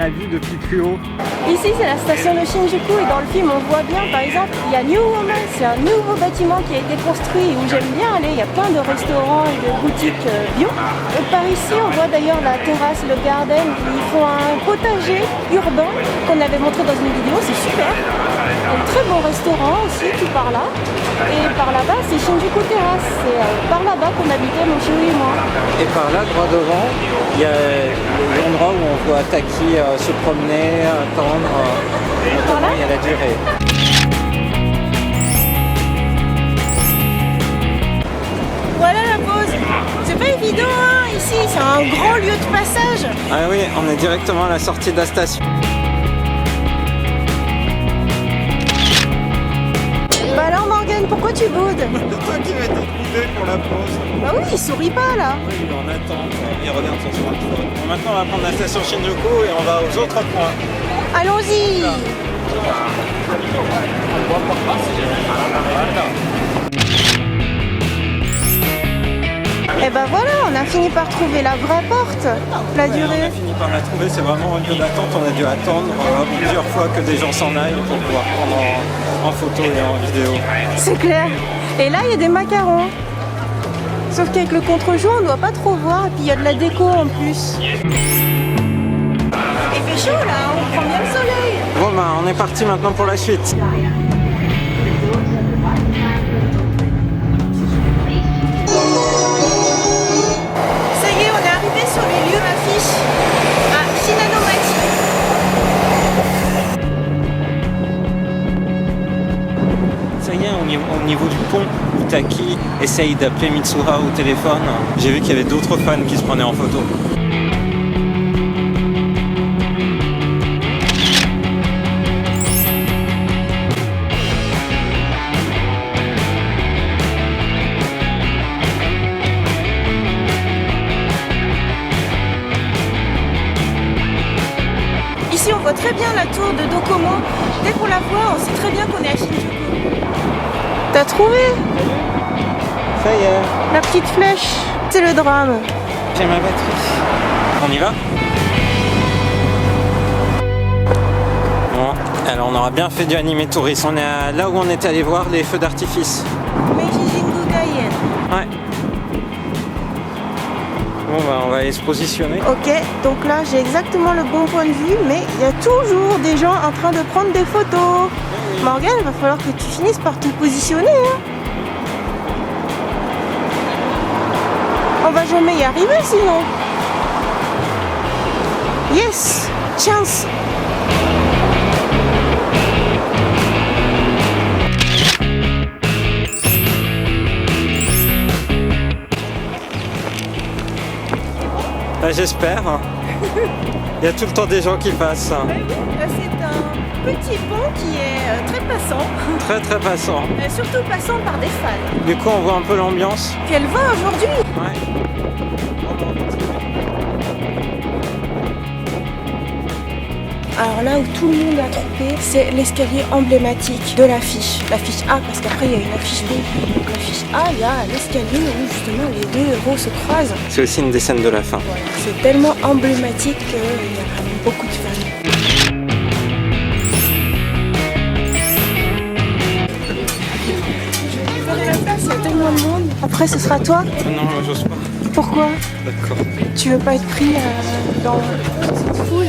la vue depuis plus haut. Ici c'est la station de Shinjuku et dans le film on voit bien par exemple il y a New Woman, c'est un nouveau bâtiment qui a été construit où j'aime bien aller, il y a plein de restaurants et de boutiques bio. Par ici on voit d'ailleurs la terrasse, le garden, ils font un potager urbain qu'on avait montré dans une vidéo, c'est super. Un très bon restaurant aussi tout par là et par là-bas c'est Shinjuku Terrace, c'est par là-bas qu'on habitait mon chéri et moi. Et par là, droit devant, il y a l'endroit où on voit Taki se promener, attendre, notamment il y a la durée. Voilà la pause. C'est pas évident hein, ici, c'est un grand lieu de passage. Ah oui, on est directement à la sortie de la station. Bah alors Morgane, pourquoi tu boudes? C'est toi qui m'as dit l'idée pour la pause. Bah oui, il sourit pas là. Oui, il est en attente, il regarde son smartphone. Bon, maintenant on va prendre la station Shinjuku et on va aux autres points. Allons-y. Et bah voilà, on a fini par trouver la vraie porte, la durée. On a fini par la trouver, c'est vraiment un lieu d'attente, on a dû attendre plusieurs fois que des gens s'en aillent pour pouvoir prendre en photo et en vidéo. C'est clair. Et là, il y a des macarons. Sauf qu'avec le contre-jour, on ne doit pas trop voir. Et puis, il y a de la déco en plus. Il fait chaud là, on prend bien le soleil. Bon bah on est parti maintenant pour la suite. Ça y est, on est arrivé sur les lieux affiches à Shinano-machi. Ça y est, on est au niveau du pont où Taki essaye d'appeler Mitsuha au téléphone. J'ai vu qu'il y avait d'autres fans qui se prenaient en photo. Ici, on voit très bien la tour de Docomo. Dès qu'on la voit, on sait très bien qu'on est à Shinjuku. T'as trouvé? Ça y est, La petite flèche, c'est le drame. j'ai ma batterie. On y va? Bon, alors on aura bien fait du animé touriste. On est là où on est allé voir les feux d'artifice. Meiji Jingu Gaien. Ouais. Bon bah on va aller se positionner. Ok, donc là j'ai exactement le bon point de vue, mais il y a toujours des gens en train de prendre des photos. Morgane, il va falloir que tu finisses par te positionner. Hein. On va jamais y arriver sinon. Yes, chance. Bah, j'espère. Il y a tout le temps des gens qui passent. Bah oui, c'est un petit pont qui est très passant. Très très passant. Surtout passant par des fans. Du coup on voit un peu l'ambiance. Puis elle va aujourd'hui. Ouais. Alors là où tout le monde a trompé, c'est l'escalier emblématique de l'affiche. L'affiche A, parce qu'après il y a une affiche B. Donc l'affiche A, il y a l'escalier où justement les deux héros se croisent. C'est aussi une des scènes de la fin. Voilà. C'est tellement emblématique qu'il y a vraiment beaucoup de fans. Il y a tellement de monde. Après ce sera toi. Non, j'ose pas. Pourquoi? D'accord. Tu veux pas être pris dans cette foule?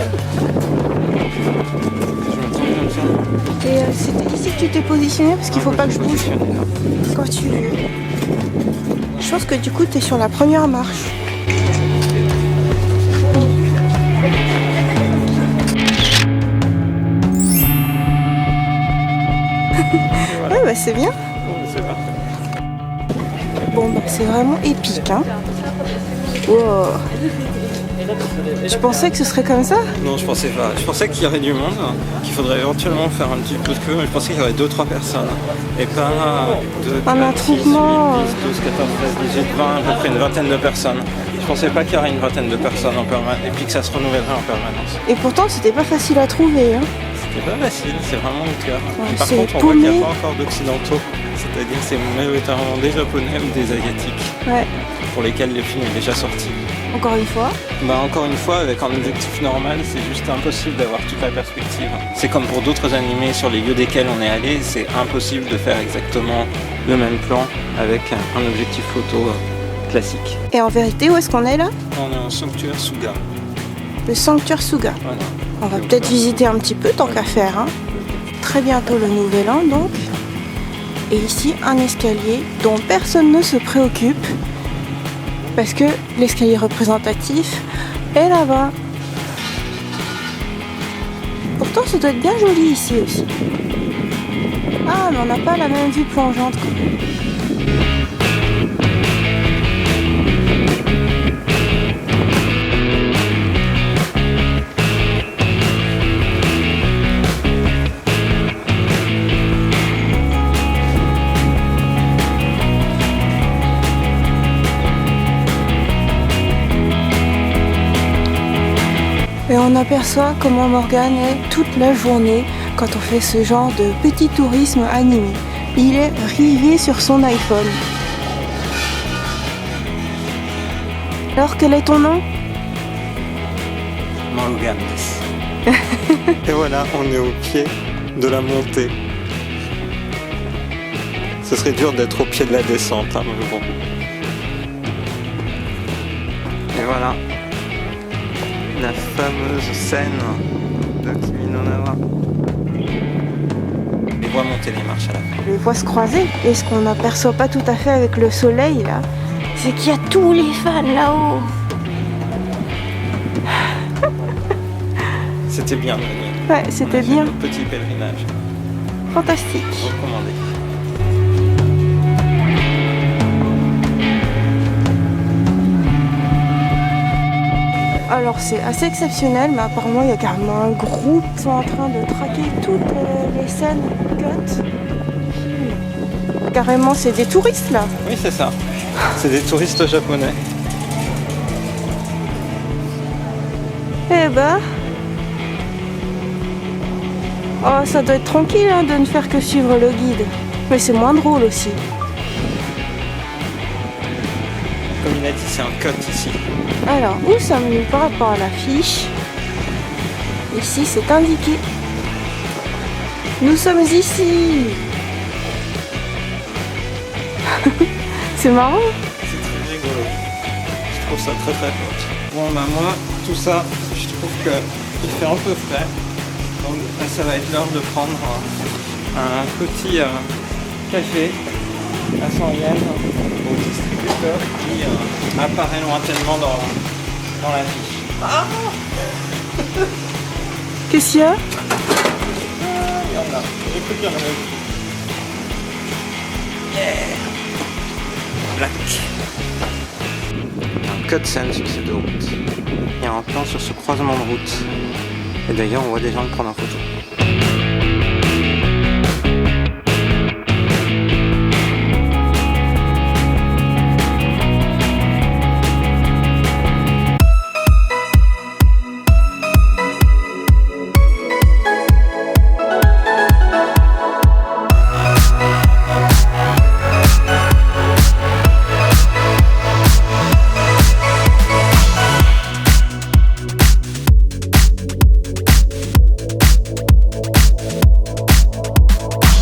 Et c'était ici que tu t'es positionné parce qu'il faut pas que je bouge. Quand tu veux. Je pense que du coup tu es sur la première marche. Ouais bah c'est bien. C'est parfait. Bon bah c'est vraiment épique hein. Wow. Tu pensais que ce serait comme ça? Non, je pensais pas. Je pensais qu'il y aurait du monde, qu'il faudrait éventuellement faire un petit peu de queue, mais je pensais qu'il y aurait 2-3 personnes. Et pas 2, 4, 6, 8, 10, 12, 14, 13, 18, 20, à peu près une vingtaine de personnes. Je pensais pas qu'il y aurait une vingtaine de personnes en permanence, et puis que ça se renouvellerait en permanence. Et pourtant c'était pas facile à trouver hein. C'est pas facile, c'est vraiment le cœur. Ouais, Par c'est contre, on voit qu'il n'y paumé. a pas encore d'occidentaux, c'est-à-dire que c'est majoritairement des japonais ou des asiatiques Ouais. pour lesquels le film est déjà sorti. encore une fois. Bah encore une fois, avec un objectif normal, c'est juste impossible d'avoir toute la perspective. C'est comme pour d'autres animés sur les lieux desquels on est allé, c'est impossible de faire exactement le même plan avec un objectif photo classique. Et en vérité, où est-ce qu'on est là? On a un sanctuaire Suga. Le sanctuaire Suga. Voilà. On va peut-être visiter un petit peu, tant qu'à faire. Hein. Très bientôt le nouvel an, donc. Et ici, un escalier dont personne ne se préoccupe. Parce que l'escalier représentatif est là-bas. Pourtant, ça doit être bien joli ici aussi. Ah, mais on n'a pas la même vue plongeante quand même. Et on aperçoit comment Morgan est toute la journée quand on fait ce genre de petit tourisme animé. Il est rivé sur son iPhone. Alors, quel est ton nom? Morgan. Et voilà, on est au pied de la montée. Ce serait dur d'être au pied de la descente, hein, mais bon. Et voilà. La fameuse scène de Kimi no Na wa. Les voix monter les marches à la fin. Les voies se croiser. Et ce qu'on n'aperçoit pas tout à fait avec le soleil là, c'est qu'il y a tous les fans là-haut. C'était bien de venir. Ouais, c'était bien. Un petit pèlerinage. Fantastique. Recommandé. Alors c'est assez exceptionnel, mais apparemment il y a carrément un groupe qui sont en train de traquer toutes les scènes cut. Carrément c'est des touristes là. Oui, c'est ça. C'est des touristes japonais. Eh ben... Oh, ça doit être tranquille hein, de ne faire que suivre le guide. Mais c'est moins drôle aussi. Comme il a dit, c'est un cut ici. Alors, où sommes-nous par rapport à l'affiche? Ici, c'est indiqué. Nous sommes ici. C'est marrant. C'est très rigolo. Je trouve ça très très fort. Bon bah moi, tout ça, je trouve qu'il fait un peu frais. Donc là, ça va être l'heure de prendre un petit café à 100 yens au distributeur qui apparaît lointainement dans l'affiche. Ah Qu'est-ce qu'il y a? Il y en a. J'ai cru qu'il y en avait. Yeah. Black. Un cutscene sur ces deux routes. Il y a un plan sur ce croisement de route. Et d'ailleurs, on voit des gens le prendre en photo.